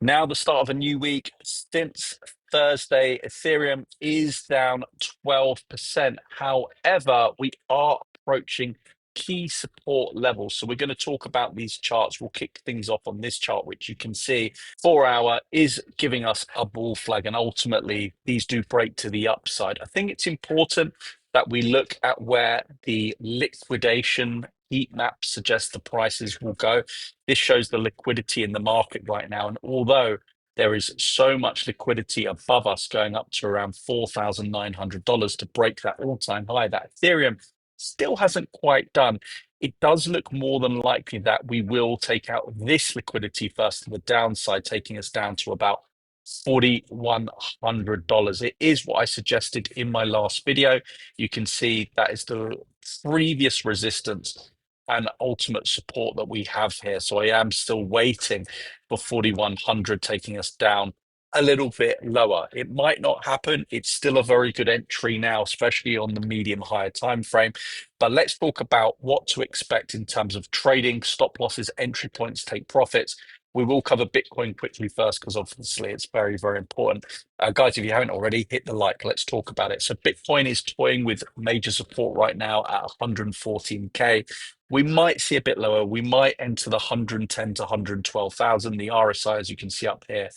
Now the start of a new week. Since Thursday, Ethereum is down 12%. However, we are approaching key support levels. So we're going to talk about these charts. We'll kick things off on this chart, which you can see 4-hour is giving us a bull flag. And ultimately, these do break to the upside. I think it's important that we look at where the liquidation heat map suggests the prices will go. This shows the liquidity in the market right now. And although there is so much liquidity above us going up to around $4,900 to break that all-time high that Ethereum still hasn't quite done, it does look more than likely that we will take out this liquidity first to the downside, taking us down to about $4,100. It is what I suggested in my last video. You can see that is the previous resistance and ultimate support that we have here. So I am still waiting for 4,100, taking us down a little bit lower. It might not happen. It's still a very good entry now, especially on the medium higher time frame. But let's talk about what to expect in terms of trading, stop losses, entry points, take profits. We will cover Bitcoin quickly first, because obviously it's very, very important. Guys, if you haven't already, hit the like. Let's talk about it. So Bitcoin is toying with major support right now at 114K. We might see a bit lower. We might enter the 110 to 112,000. The RSI, as you can see up here,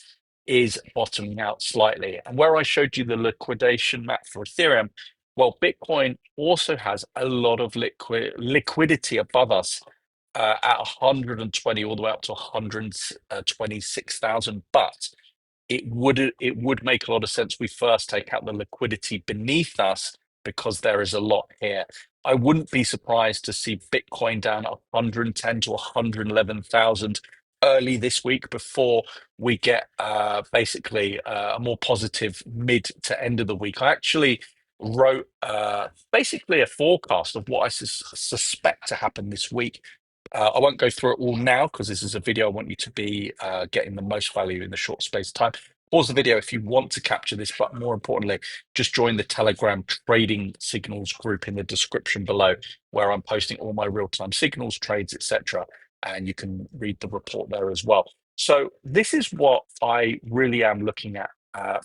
is bottoming out slightly. And where I showed you the liquidation map for Ethereum, well, Bitcoin also has a lot of liquidity above us at 120 all the way up to 126,000. But it would make a lot of sense we first take out the liquidity beneath us, because there is a lot here. I wouldn't be surprised to see Bitcoin down 110 to 111,000 early this week before we get basically a more positive mid to end of the week. I actually wrote basically a forecast of what I suspect to happen this week. I won't go through it all now, because this is a video I want you to be getting the most value in the short space of time. Pause the video if you want to capture this, but more importantly, just join the Telegram trading signals group in the description below, where I'm posting all my real-time signals, trades, etc. And you can read the report there as well. So this is what I really am looking at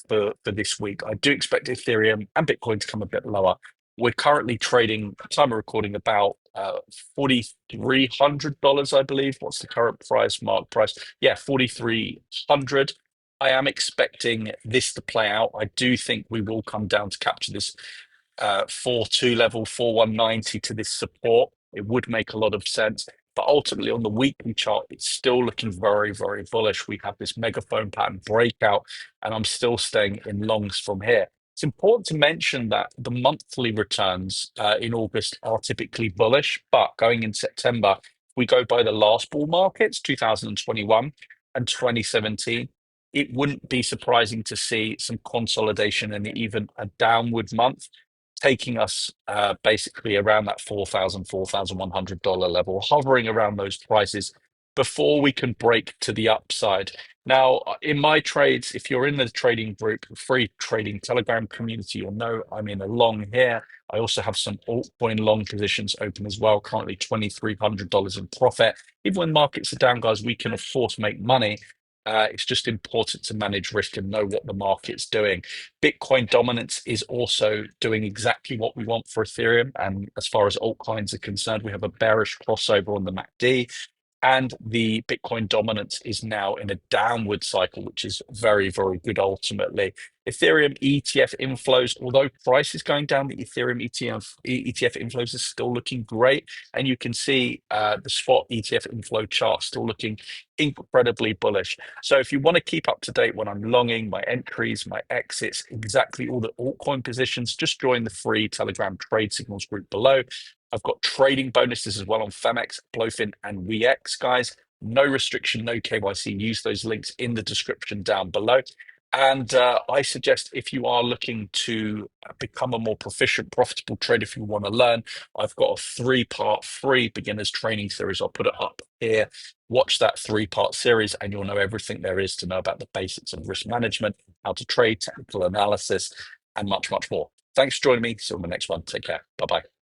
for this week. I do expect Ethereum and Bitcoin to come a bit lower. We're currently trading, time of recording, about $4,300, I believe. What's the current price, mark price? Yeah, 4,300. I am expecting this to play out. I do think we will come down to capture this 4.2 level, 4,190 to this support. It would make a lot of sense. But ultimately, on the weekly chart, it's still looking very, very bullish. We have this megaphone pattern breakout, and I'm still staying in longs from here. It's important to mention that the monthly returns in August are typically bullish, but going in September, we go by the last bull markets, 2021 and 2017. It wouldn't be surprising to see some consolidation and even a downward month, taking us basically around that $4,000, $4,100 level, hovering around those prices before we can break to the upside. Now, in my trades, if you're in the trading group, free trading Telegram community, you'll know I'm in a long here. I also have some altcoin long positions open as well, currently $2,300 in profit. Even when markets are down, guys, we can of course make money. It's just important to manage risk and know what the market's doing. Bitcoin dominance is also doing exactly what we want for Ethereum. And as far as altcoins are concerned, we have a bearish crossover on the MACD. And the Bitcoin dominance is now in a downward cycle, which is very, very good ultimately. Ethereum ETF inflows, although price is going down, the Ethereum ETF inflows is still looking great. And you can see the spot ETF inflow chart still looking incredibly bullish. So if you want to keep up to date when I'm longing, my entries, my exits, exactly all the altcoin positions, just join the free Telegram trade signals group below. I've got trading bonuses as well on Phemex, Blofin, and WeX, guys. No restriction, no KYC. Use those links in the description down below. And I suggest, if you are looking to become a more proficient, profitable trader, if you want to learn, I've got a 3-part free beginners training series. I'll put it up here. Watch that 3-part series and you'll know everything there is to know about the basics of risk management, how to trade, technical analysis, and much, much more. Thanks for joining me. See you on the next one. Take care. Bye-bye.